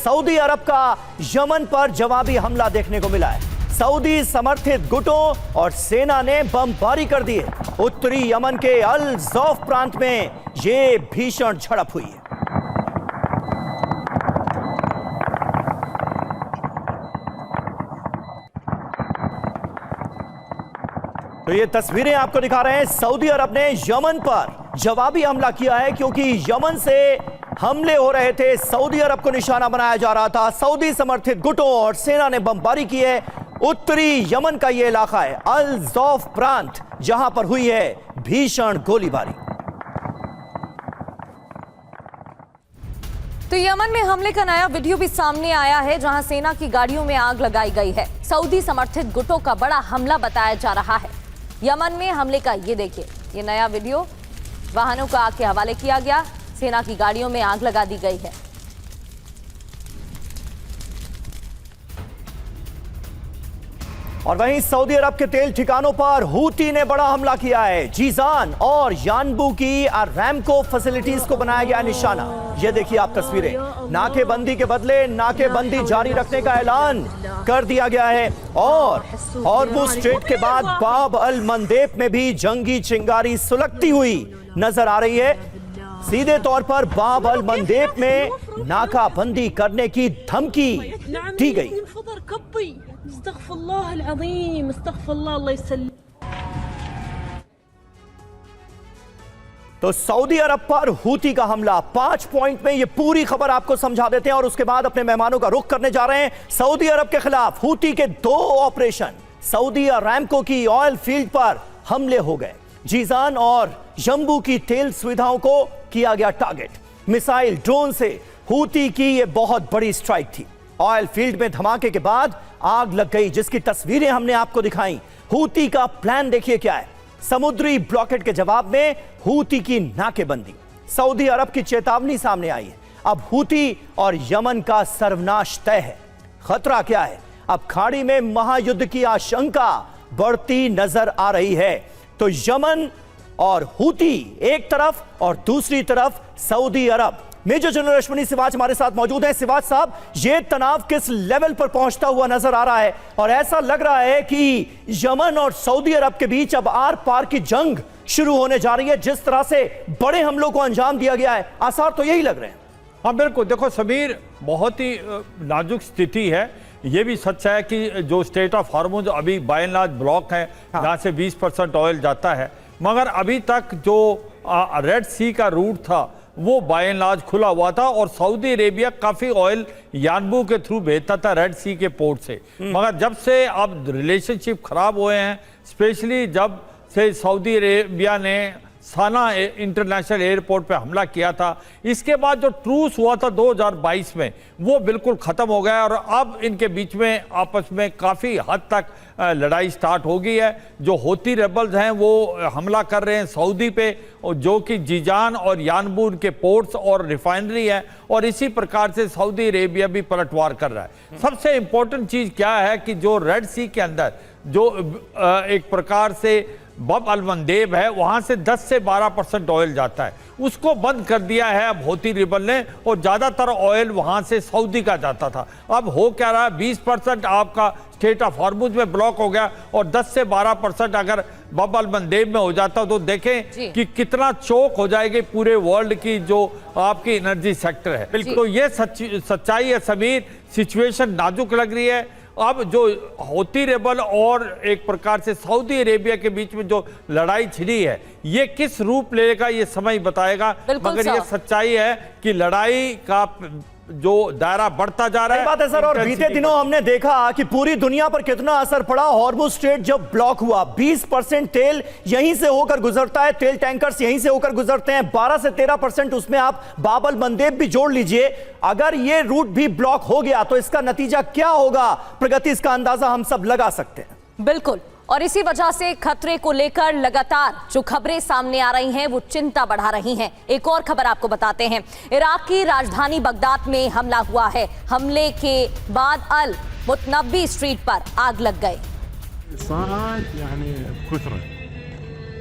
Saudi अरब का Yemen पर जवाबी हमला देखने को मिला है। सऊदी समर्थित गुटों और सेना ने बमबारी कर दी है। उत्तरी यमन के अल ज़ौफ प्रांत में यह भीषण झड़प हुई है। तो ये तस्वीरें आपको दिखा रहे हैं। सऊदी अरब ने यमन पर जवाबी हमला किया है क्योंकि यमन से हमले हो रहे थे। सऊदी अरब को निशाना बनाया जा रहा था। सऊदी समर्थित गुटों और सेना ने बमबारी की है। उत्तरी यमन का यह इलाका है अल ज़ौफ प्रांत, जहां पर हुई है भीषण गोलीबारी। तो यमन में हमले का नया वीडियो भी सामने आया है, जहां सेना की गाड़ियों में आग लगाई गई है। सऊदी समर्थित गुटों का बड़ा हमला बताया जा रहा है। यमन में हमले का ये देखिए, ये नया वीडियो, वाहनों का आग के हवाले किया गया, सेना की गाड़ियों में आग लगा दी गई है। और वहीं सऊदी अरब के तेल ठिकानों पर हूती ने बड़ा हमला किया है। जीजान और यानबू की अरामको फैसिलिटीज को बनाया गया निशाना। ये देखिए आप तस्वीरें। नाकेबंदी के बदले नाकेबंदी जारी रखने का ऐलान कर दिया गया है। और हॉर्मुज़ स्ट्रेट के बाद बाब अल मंदेब में भी जंगी चिंगारी सुलगती हुई नजर आ रही है। सीधे तौर पर बाब अल मंदेब में नाकाबंदी करने की धमकी दी गई। तो सऊदी अरब पर हूती का हमला 5 पॉइंट में, ये पूरी खबर आपको समझा देते हैं और उसके बाद अपने मेहमानों का रुख करने जा रहे हैं। सऊदी अरब के खिलाफ हूती के 2 ऑपरेशन। सऊदी अरामको की ऑयल फील्ड पर हमले हो गए। जीजान और यम्बू की तेल सुविधाओं को किया गया टारगेट। मिसाइल ड्रोन से हूती की यह बहुत बड़ी स्ट्राइक थी। ऑयल फील्ड में धमाके के बाद आग लग गई, जिसकी तस्वीरें हमने आपको दिखाई। हूती का प्लान देखिए क्या है। समुद्री ब्लॉकेट के जवाब में हूती की नाकेबंदी। सऊदी अरब की चेतावनी सामने आई है। अब हूती और यमन का सर्वनाश तय है। खतरा क्या है? अब खाड़ी में महायुद्ध की आशंका बढ़ती नजर आ रही है। तो यमन और हूती एक तरफ और दूसरी तरफ सऊदी अरब। मेजर जनरल अश्विनी सिवाच हमारे साथ मौजूद हैं। सिवाच साहब, ये तनाव किस लेवल पर पहुंचता हुआ नजर आ रहा है? और ऐसा लग रहा है कि यमन और सऊदी अरब के बीच अब आर पार की जंग शुरू होने जा रही है। जिस तरह से बड़े हमलों को अंजाम दिया गया है, आसार तो यही लग रहे हैं। हाँ बिल्कुल, देखो समीर, बहुत ही नाजुक स्थिति है। ये भी सच है कि जो स्टेट ऑफ हॉर्मुज़ अभी बाय एंड लार्ज ब्लॉक है, जहाँ से 20% ऑयल जाता है, मगर अभी तक जो रेड सी का रूट था वो बाय एंड लार्ज खुला हुआ था और सऊदी अरेबिया काफ़ी ऑयल यानबू के थ्रू भेजता था रेड सी के पोर्ट से। मगर जब से अब रिलेशनशिप खराब हुए हैं, स्पेशली जब से सऊदी अरेबिया ने साना इंटरनेशनल एयरपोर्ट पे हमला किया था, इसके बाद जो ट्रूस हुआ था 2022 में, वो बिल्कुल ख़त्म हो गया और अब इनके बीच में आपस में काफ़ी हद तक लड़ाई स्टार्ट हो गई है। जो हूती रेबल्स हैं वो हमला कर रहे हैं सऊदी पे, जो कि जीजान और यानबू के पोर्ट्स और रिफाइनरी है, और इसी प्रकार से सऊदी अरेबिया भी पलटवार कर रहा है। सबसे इम्पोर्टेंट चीज़ क्या है कि जो रेड सी के अंदर जो एक प्रकार से बाब अल मंदेब है, वहां से 10 से 12% ऑयल जाता है, उसको बंद कर दिया है अब हूती रिबल ने, और ज़्यादातर ऑयल वहां से सऊदी का जाता था। अब हो क्या रहा है, 20% आपका स्टेट ऑफ हॉर्मुज़ में ब्लॉक हो गया और 10 से 12% अगर बाब अल मंदेब में हो जाता तो देखें कि कितना चोक हो जाएगी पूरे वर्ल्ड की जो आपकी एनर्जी सेक्टर है। तो ये सच्चाई है समीर, सिचुएशन नाजुक लग रही है। अब जो हूती रेबल और एक प्रकार से सऊदी अरेबिया के बीच में जो लड़ाई छिड़ी है, ये किस रूप लेगा ये समय बताएगा, मगर ये सच्चाई है कि लड़ाई का जो दायरा बढ़ता जा रहा है। बात है सर, और बीते दिनों हमने देखा कि पूरी दुनिया पर कितना असर पड़ा। हॉर्मुज़ स्ट्रेट जब ब्लॉक हुआ, 20% तेल यहीं से होकर गुजरता है, तेल टैंकर्स यहीं से होकर गुजरते हैं। 12 से 13% उसमें आप बाब अल मंदेब भी जोड़ लीजिए। अगर ये रूट भी ब्लॉक हो गया तो इसका नतीजा क्या होगा? प्रगति, इसका अंदाजा हम सब लगा सकते हैं। बिल्कुल, और इसी वजह से खतरे को लेकर लगातार जो खबरें सामने आ रही हैं वो चिंता बढ़ा रही हैं। एक और खबर आपको बताते हैं, इराक की राजधानी बगदाद में हमला हुआ है। हमले के बाद अल मुतनब्बी स्ट्रीट पर आग लग गई।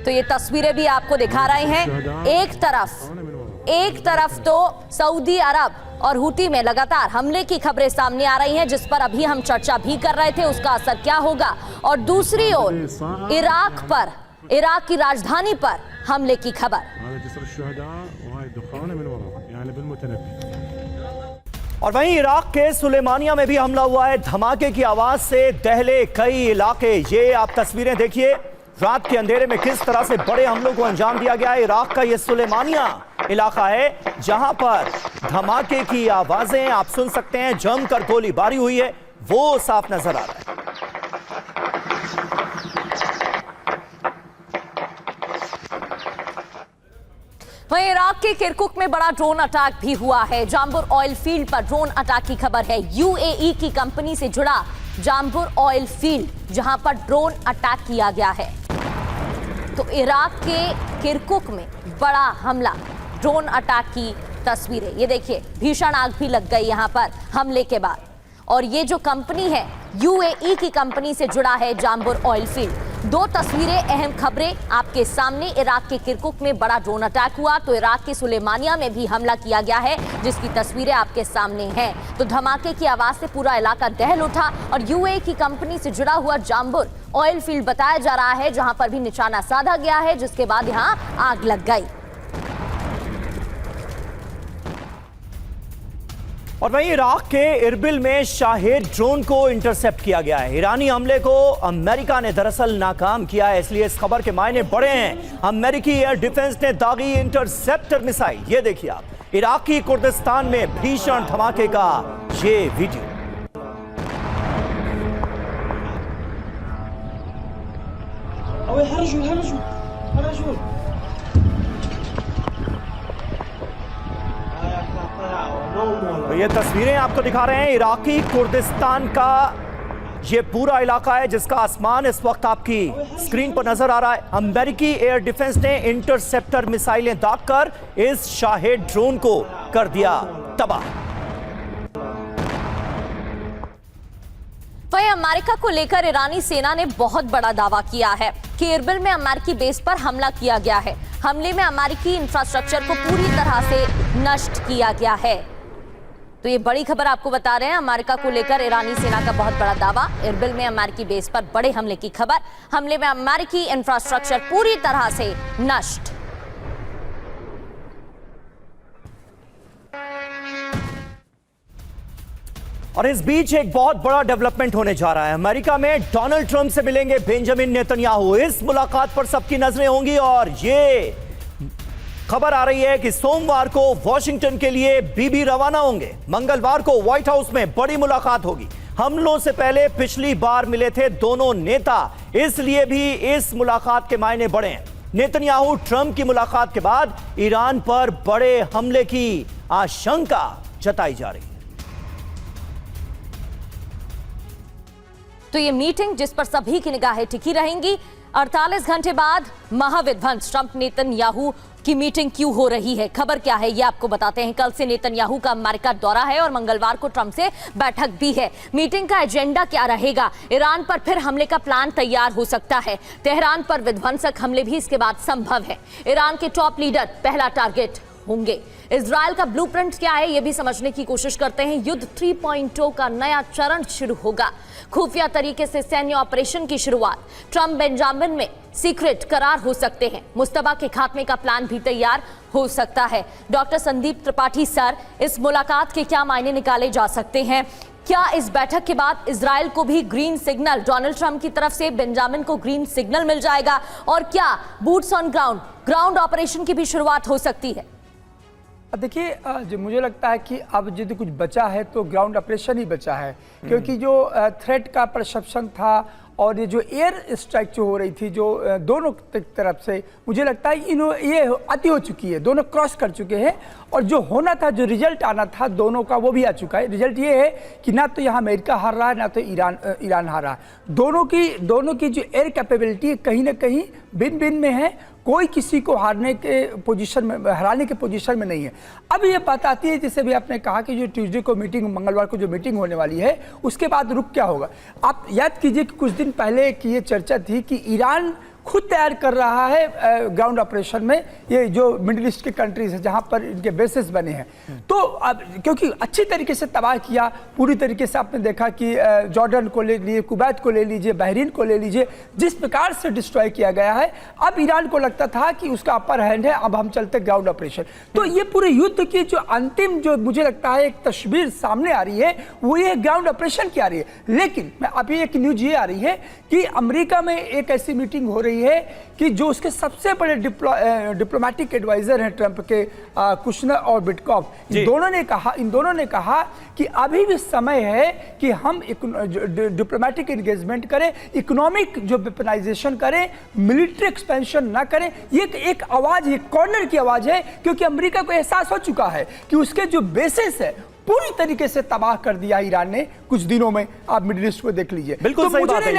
तो ये तस्वीरें भी आपको दिखा रहे हैं। एक तरफ एक तरफ तो सऊदी अरब और हूती में लगातार हमले की खबरें सामने आ रही हैं, जिस पर अभी हम चर्चा भी कर रहे थे, उसका असर क्या होगा। और दूसरी ओर इराक की राजधानी पर हमले की खबर। और वहीं इराक के सुलेमानिया में भी हमला हुआ है। धमाके की आवाज से दहले कई इलाके। ये आप तस्वीरें देखिए, रात के अंधेरे में किस तरह से बड़े हमलों को अंजाम दिया गया है। इराक का ये सुलेमानिया इलाका है जहां पर धमाके की आवाजें आप सुन सकते हैं। जमकर गोलीबारी हुई है वो साफ नजर आ रहा है। वहीं इराक के किरकुक में बड़ा ड्रोन अटैक भी हुआ है। जाम्बुर ऑयल फील्ड पर ड्रोन अटैक की खबर है। यूएई की कंपनी से जुड़ा जाम्बुर ऑयल फील्ड जहां पर ड्रोन अटैक किया गया है। तो इराक के किरकुक में बड़ा हमला, ड्रोन अटैक की तस्वीरें ये देखिए। भीषण आग भी लग गई यहां पर हमले के बाद। और ये जो कंपनी है यूएई की कंपनी से जुड़ा है जाम्बुर ऑयल फील्ड। दो तस्वीरें, अहम खबरें आपके सामने। इराक के किरकुक में बड़ा ड्रोन अटैक हुआ तो इराक के सुलेमानिया में भी हमला किया गया है, जिसकी तस्वीरें आपके सामने हैं। तो धमाके की आवाज से पूरा इलाका दहल उठा और यूएई की कंपनी से जुड़ा हुआ जाम्बुर ऑयल फील्ड बताया जा रहा है, जहां पर भी निशाना साधा गया है, जिसके बाद यहां आग लग गई। और वहीं इराक के इरबिल में शाहेद ड्रोन को इंटरसेप्ट किया गया है। ईरानी हमले को अमेरिका ने दरअसल नाकाम किया है, इसलिए इस खबर के मायने बड़े हैं। अमेरिकी एयर डिफेंस ने दागी इंटरसेप्टर मिसाइल। ये देखिए आप, इराकी कुर्दिस्तान में भीषण धमाके का ये वीडियो। तो ये तस्वीरें आपको दिखा रहे हैं इराकी कुर्दिस्तान का ये पूरा इलाका है, जिसका आसमान इस वक्त आपकी स्क्रीन पर नजर आ रहा है। अमेरिकी एयर डिफेंस ने इंटरसेप्टर मिसाइलें दागकर इस शाहेद ड्रोन को कर दिया तबाह। वहीं अमेरिका को लेकर ईरानी सेना ने बहुत बड़ा दावा किया है कि इरबिल में अमेरिकी बेस पर हमला किया गया है। हमले में अमेरिकी इंफ्रास्ट्रक्चर को पूरी तरह से नष्ट किया गया है। तो ये बड़ी खबर आपको बता रहे हैं। अमेरिका को लेकर ईरानी सेना का बहुत बड़ा दावा। इरबिल में अमेरिकी बेस पर बड़े हमले की खबर। हमले में अमेरिकी इंफ्रास्ट्रक्चर पूरी तरह से नष्ट। और इस बीच एक बहुत बड़ा डेवलपमेंट होने जा रहा है। अमेरिका में डोनाल्ड ट्रंप से मिलेंगे बेंजामिन नेतन्याहू। इस मुलाकात पर सबकी नजरें होंगी और ये खबर आ रही है कि सोमवार को वॉशिंगटन के लिए बीबी रवाना होंगे। मंगलवार को व्हाइट हाउस में बड़ी मुलाकात होगी। हमलों से पहले पिछली बार मिले थे दोनों नेता, इसलिए भी इस मुलाकात के मायने बड़े हैं। नेतन्याहू ट्रंप की मुलाकात के बाद ईरान पर बड़े हमले की आशंका जताई जा रही है। तो ये मीटिंग जिस पर सभी की निगाहें टिकी रहेंगी। 48 घंटे बाद महाविध्वंस ट्रंप नेतन्याहू की मीटिंग क्यों हो रही है, खबर क्या है, ये आपको बताते हैं। कल से नेतन्याहू का अमेरिका दौरा है और मंगलवार को ट्रंप से बैठक भी है। मीटिंग का एजेंडा क्या रहेगा? ईरान पर फिर हमले का प्लान तैयार हो सकता है। तेहरान पर विध्वंसक हमले भी इसके बाद संभव है। ईरान के टॉप लीडर पहला टारगेट होंगे। इजराइल का ब्लूप्रिंट क्या है, यह भी समझने की कोशिश करते हैं। युद्ध 3.0 का नया चरण शुरू होगा। खुफिया तरीके से सैन्य ऑपरेशन की शुरुआत। ट्रंप बेंजामिन में सीक्रेट करार हो सकते हैं। मुस्तबा के खात्मे का प्लान भी तैयार हो सकता है। डॉक्टर संदीप त्रिपाठी सर, इस मुलाकात के क्या मायने निकाले जा सकते हैं? क्या इस बैठक के बाद इजराइल को भी ग्रीन सिग्नल, डोनाल्ड ट्रंप की तरफ से बेंजामिन को ग्रीन सिग्नल मिल जाएगा? और क्या बूट्स ऑन ग्राउंड ऑपरेशन की भी शुरुआत हो सकती है? देखिए, जो मुझे लगता है कि अब यदि कुछ बचा है तो ग्राउंड ऑपरेशन ही बचा है, क्योंकि जो थ्रेट का परसेप्शन था और ये जो एयर स्ट्राइक जो हो रही थी जो दोनों तरफ से, मुझे लगता है ये अति हो चुकी है। दोनों क्रॉस कर चुके हैं और जो होना था, जो रिजल्ट आना था दोनों का, वो भी आ चुका है। रिजल्ट ये है कि ना तो यहाँ अमेरिका हार रहा है, ना तो ईरान हार रहा है। दोनों की जो एयर कैपेबिलिटी कहीं ना कहीं भिन्न भिन्न में है। कोई किसी को हराने के पोजीशन में नहीं है। अब ये बात आती है, जैसे भी आपने कहा कि जो ट्यूसडे को मीटिंग, मंगलवार को जो मीटिंग होने वाली है, उसके बाद रुख क्या होगा। आप याद कीजिए कि कुछ दिन पहले की ये चर्चा थी कि ईरान खुद तैयार कर रहा है ग्राउंड ऑपरेशन में, ये जो मिडिल ईस्ट के कंट्रीज है जहां पर इनके बेसिस बने हैं। तो अब क्योंकि अच्छी तरीके से तबाह किया, पूरी तरीके से आपने देखा कि जॉर्डन को ले लीजिए, कुवैत को ले लीजिए, बहरीन को ले लीजिए, जिस प्रकार से डिस्ट्रॉय किया गया है। अब ईरान को लगता था कि उसका अपर हैंड है, अब हम चलते ग्राउंड ऑपरेशन। तो ये पूरे युद्ध की जो अंतिम जो मुझे लगता है एक तस्वीर सामने आ रही है वो ये ग्राउंड ऑपरेशन की आ रही है। लेकिन मैं अभी एक न्यूज ये आ रही है कि अमेरिका में एक ऐसी मीटिंग हो रही है कि जो उसके सबसे बड़े डिप्लोमेटिक एडवाइजर हैं ट्रंप के, कुशनर और विटकॉफ, इन दोनों ने कहा कि अभी भी समय है कि हम डिप्लोमेटिक एंगेजमेंट करें, इकोनॉमिक जो वेपनाइजेशन करें, मिलिट्री एक्सपेंशन ना करें। ये एक आवाज, एक कॉर्नर की आवाज है, क्योंकि अमेरिका को एहसास हो चुका है कि उसके जो बेसिस है पूरी तरीके से तबाह कर दिया ईरान ने कुछ दिनों में। आप मिडिल ईस्ट को देख लीजिए। बिल्कुल तो सही बात है।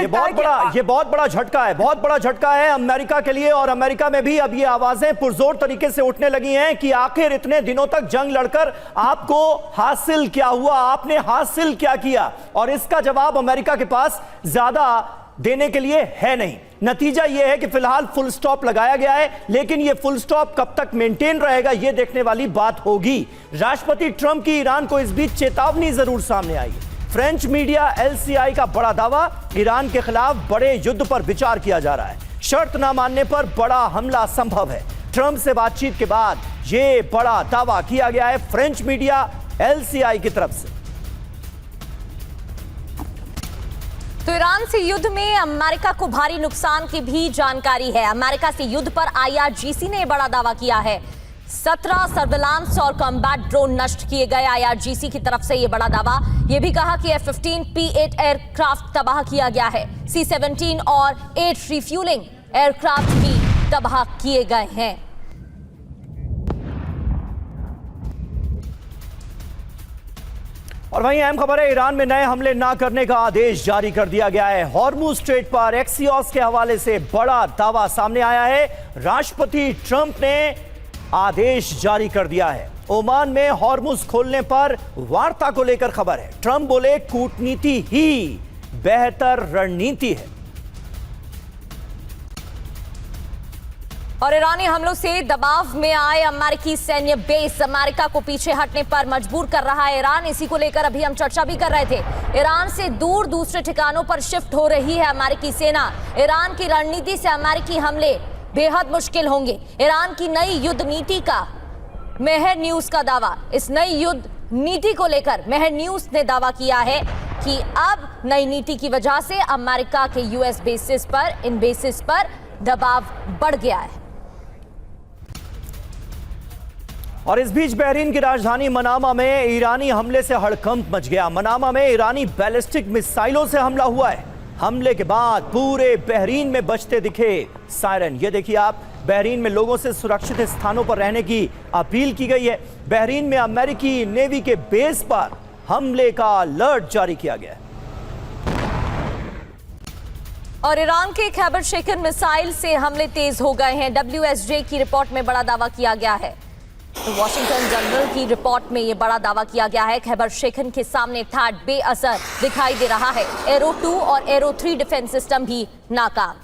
ये बहुत बड़ा झटका है, बहुत बड़ा झटका है अमेरिका के लिए। और अमेरिका में भी अब ये आवाजें पुरजोर तरीके से उठने लगी हैं कि आखिर इतने दिनों तक जंग लड़कर आपको हासिल क्या हुआ, आपने हासिल क्या किया। और इसका जवाब अमेरिका के पास ज्यादा देने के लिए है नहीं। नतीजा यह है कि फिलहाल फुल स्टॉप लगाया गया है, लेकिन यह फुल स्टॉप कब तक मेंटेन रहेगा यह देखने वाली बात होगी। राष्ट्रपति ट्रंप की ईरान को इस बीच चेतावनी जरूर सामने आई है। फ्रेंच मीडिया LCI का बड़ा दावा, ईरान के खिलाफ बड़े युद्ध पर विचार किया जा रहा है, शर्त न मानने पर बड़ा हमला संभव है। ट्रंप से बातचीत के बाद यह बड़ा दावा किया गया है फ्रेंच मीडिया LCI की तरफ से। तो ईरान से युद्ध में अमेरिका को भारी नुकसान की भी जानकारी है। अमेरिका से युद्ध पर IRGC ने बड़ा दावा किया है। 17 सर्विलांस और कॉम्बैट ड्रोन नष्ट किए गए। IRGC की तरफ से यह बड़ा दावा। यह भी कहा कि F-15 P-8 एयरक्राफ्ट तबाह किया गया है। C-17 और 8 रिफ्यूलिंग एयरक्राफ्ट भी तबाह किए गए हैं। और वहीं अहम खबर है, ईरान में नए हमले ना करने का आदेश जारी कर दिया गया है। हॉर्मुज स्ट्रेट पर एक्सियोस के हवाले से बड़ा दावा सामने आया है। राष्ट्रपति ट्रंप ने आदेश जारी कर दिया है। ओमान में हॉर्मुज खोलने पर वार्ता को लेकर खबर है। ट्रंप बोले कूटनीति ही बेहतर रणनीति है। और ईरानी हमलों से दबाव में आए अमेरिकी सैन्य बेस अमेरिका को पीछे हटने पर मजबूर कर रहा है ईरान। इसी को लेकर अभी हम चर्चा भी कर रहे थे। ईरान से दूर दूसरे ठिकानों पर शिफ्ट हो रही है अमेरिकी सेना। ईरान की रणनीति से अमेरिकी हमले बेहद मुश्किल होंगे। ईरान की नई युद्ध नीति का मेहर न्यूज का दावा। इस नई युद्ध नीति को लेकर मेहर न्यूज ने दावा किया है कि अब नई नीति की वजह से अमेरिका के US बेसिस पर, इन बेसिस पर दबाव बढ़ गया है। और इस बीच बहरीन की राजधानी मनामा में ईरानी हमले से हड़कंप मच गया। मनामा में ईरानी बैलिस्टिक मिसाइलों से हमला हुआ है। हमले के बाद पूरे बहरीन में बजते दिखे सायरन। ये देखिए आप, बहरीन में लोगों से सुरक्षित स्थानों पर रहने की अपील की गई है। बहरीन में अमेरिकी नेवी के बेस पर हमले का अलर्ट जारी किया गया है। और ईरान के खैबर शेखन मिसाइल से हमले तेज हो गए हैं। WSJ की रिपोर्ट में बड़ा दावा किया गया है। तो वॉशिंगटन जनरल की रिपोर्ट में यह बड़ा दावा किया गया है। खैबर शेखन के सामने थाड बेअसर दिखाई दे रहा है। एरो 2 और एरो 3 डिफेंस सिस्टम भी नाकाम।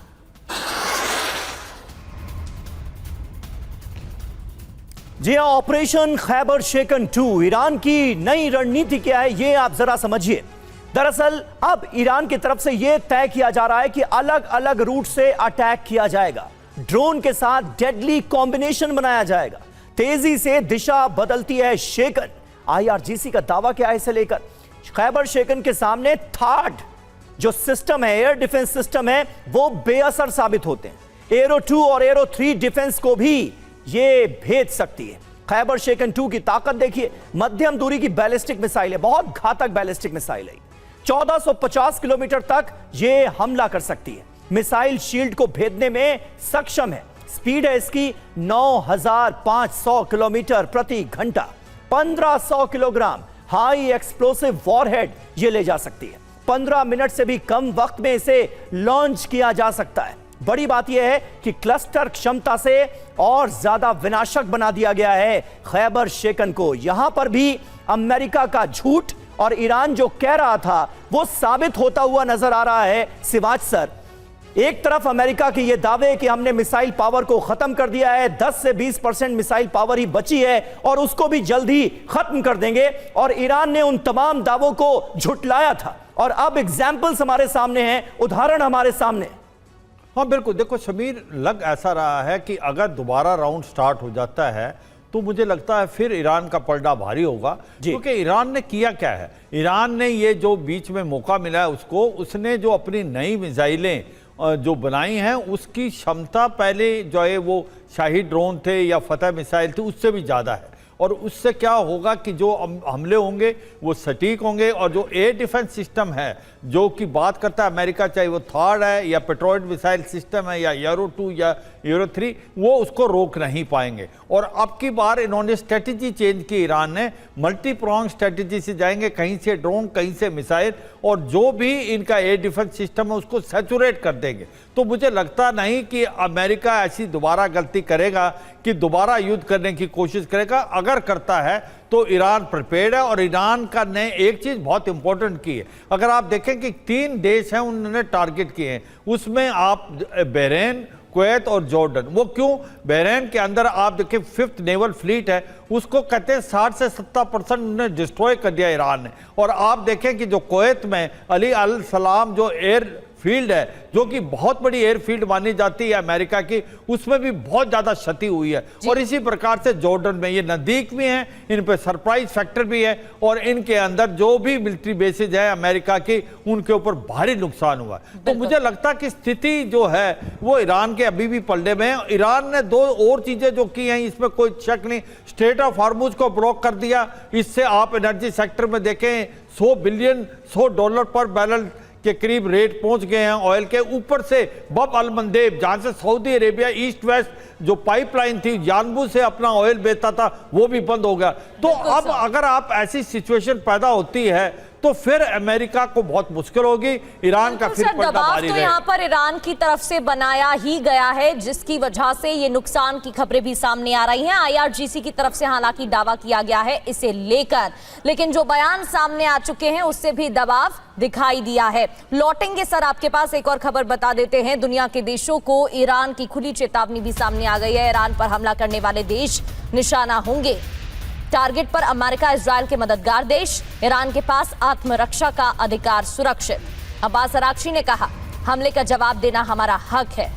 जी हां, ऑपरेशन खैबर शेखन 2 ईरान की नई रणनीति क्या है ये आप जरा समझिए। दरअसल अब ईरान की तरफ से यह तय किया जा रहा है कि अलग अलग रूट से अटैक किया जाएगा। ड्रोन के साथ डेडली कॉम्बिनेशन बनाया जाएगा। तेजी से दिशा बदलती है शेकन। IRGC का दावा क्या है इसे लेकर? खैबर शेकन के सामने थाड जो सिस्टम है, एयर डिफेंस सिस्टम है, वो बेअसर साबित होते हैं। एरो 2 और एरो 3 डिफेंस को भी ये भेज सकती है। खैबर शेकन 2 की ताकत देखिए। मध्यम दूरी की बैलिस्टिक मिसाइल है, बहुत घातक बैलिस्टिक मिसाइल है। 1450 किलोमीटर तक ये हमला कर सकती है। मिसाइल शील्ड को भेदने में सक्षम है। स्पीड है इसकी 9500 किलोमीटर प्रति घंटा। 1500 किलोग्राम हाई एक्सप्लोसिव वॉरहेड ये ले जा सकती है। 15 मिनट से भी कम वक्त में इसे लॉन्च किया जा सकता है। बड़ी बात यह है कि क्लस्टर क्षमता से और ज्यादा विनाशक बना दिया गया है खैबर शेकन को। यहां पर भी अमेरिका का झूठ और ईरान जो कह रहा था वो साबित होता हुआ नजर आ रहा है। सिवाज सर, एक तरफ अमेरिका के ये दावे कि हमने मिसाइल पावर को खत्म कर दिया है, 10 से 20% मिसाइल पावर ही बची है और उसको भी जल्द ही खत्म कर देंगे, और ईरान ने उन तमाम दावों को झुटलाया था और अब एग्जाम्पल्स हमारे सामने हैं, उदाहरण हमारे सामने। हाँ बिल्कुल, देखो समीर, लग ऐसा रहा है कि अगर दोबारा राउंड स्टार्ट हो जाता है तो मुझे लगता है फिर ईरान का पलड़ा भारी होगा, क्योंकि ईरान ने किया क्या है, ईरान ने ये जो बीच में मौका मिला है उसको, उसने जो अपनी नई मिसाइलें जो बनाई हैं उसकी क्षमता पहले जो है वो शाही ड्रोन थे या फतह मिसाइल थे उससे भी ज़्यादा है, और उससे क्या होगा कि जो हमले होंगे वो सटीक होंगे, और जो एयर डिफेंस सिस्टम है जो कि बात करता है अमेरिका, चाहे वो थर्ड है या पेट्रोइड मिसाइल सिस्टम है या यूरो 2 या यूरो 3, वो उसको रोक नहीं पाएंगे। और अब की बार इन्होंने स्ट्रेटजी चेंज की, ईरान ने मल्टी प्रोंग स्ट्रेटजी से जाएंगे, कहीं से ड्रोन कहीं से मिसाइल, और जो भी इनका एयर डिफेंस सिस्टम है उसको सैचुरेट कर देंगे। तो मुझे लगता नहीं कि अमेरिका ऐसी दोबारा गलती करेगा कि दोबारा युद्ध करने की कोशिश करेगा। अगर करता है तो ईरान प्रिपेयर्ड है, और ईरान का ने एक चीज़ बहुत इंपॉर्टेंट की है, अगर आप देखें कि 3 देश हैं उन्होंने टारगेट किए हैं, उसमें आप बहरीन, कुवैत और जॉर्डन। वो क्यों? बहरीन के अंदर आप देखिए 5th नेवल फ्लीट है, उसको कहते हैं 60 से 70% उन्होंने डिस्ट्रॉय कर दिया ईरान ने। और आप देखें कि जो कुवैत में अली अल सलाम जो एयर फील्ड है, जो कि बहुत बड़ी एयरफील्ड मानी जाती है अमेरिका की, उसमें भी बहुत ज़्यादा क्षति हुई है। और इसी प्रकार से जॉर्डन में, ये नज़दीक भी हैं, इन पे सरप्राइज फैक्टर भी है, और इनके अंदर जो भी मिलिट्री बेसिस है अमेरिका की, उनके ऊपर भारी नुकसान हुआ। तो मुझे लगता है कि स्थिति जो है वो ईरान के अभी भी पलड़े में है। ईरान ने 2 और चीज़ें जो की हैं इसमें कोई शक नहीं, स्ट्रेट ऑफ हार्मुज को ब्लॉक कर दिया, इससे आप एनर्जी सेक्टर में देखें $100 पर बैरल के करीब रेट पहुंच गए हैं ऑयल के। ऊपर से बब अल मंदेब, जहां से सऊदी अरेबिया ईस्ट वेस्ट जो पाइपलाइन थी जानबूझ से अपना ऑयल बेचता था, वो भी बंद हो गया। तो अब अगर आप ऐसी सिचुएशन पैदा होती है तो फिर अमेरिका को बहुत मुश्किल होगी, ईरान का फिर पलड़ा भारी तो यहाँ पर ईरान की तरफ से बनाया ही गया है, जिसकी वजह से ये नुकसान की खबरें भी सामने आ रही हैं। IRGC की तरफ से हालांकि दावा किया गया है इसे लेकर, लेकिन जो बयान सामने आ चुके हैं उससे भी दबाव दिखाई दिया है। लौटेंगे सर आपके पास, एक और खबर बता देते हैं। दुनिया के देशों को ईरान की खुली चेतावनी भी सामने आ गई है। ईरान पर हमला करने वाले देश निशाना होंगे। टारगेट पर अमेरिका, इजराइल के मददगार देश। ईरान के पास आत्मरक्षा का अधिकार सुरक्षित। अब्बास अरागची ने कहा, हमले का जवाब देना हमारा हक है।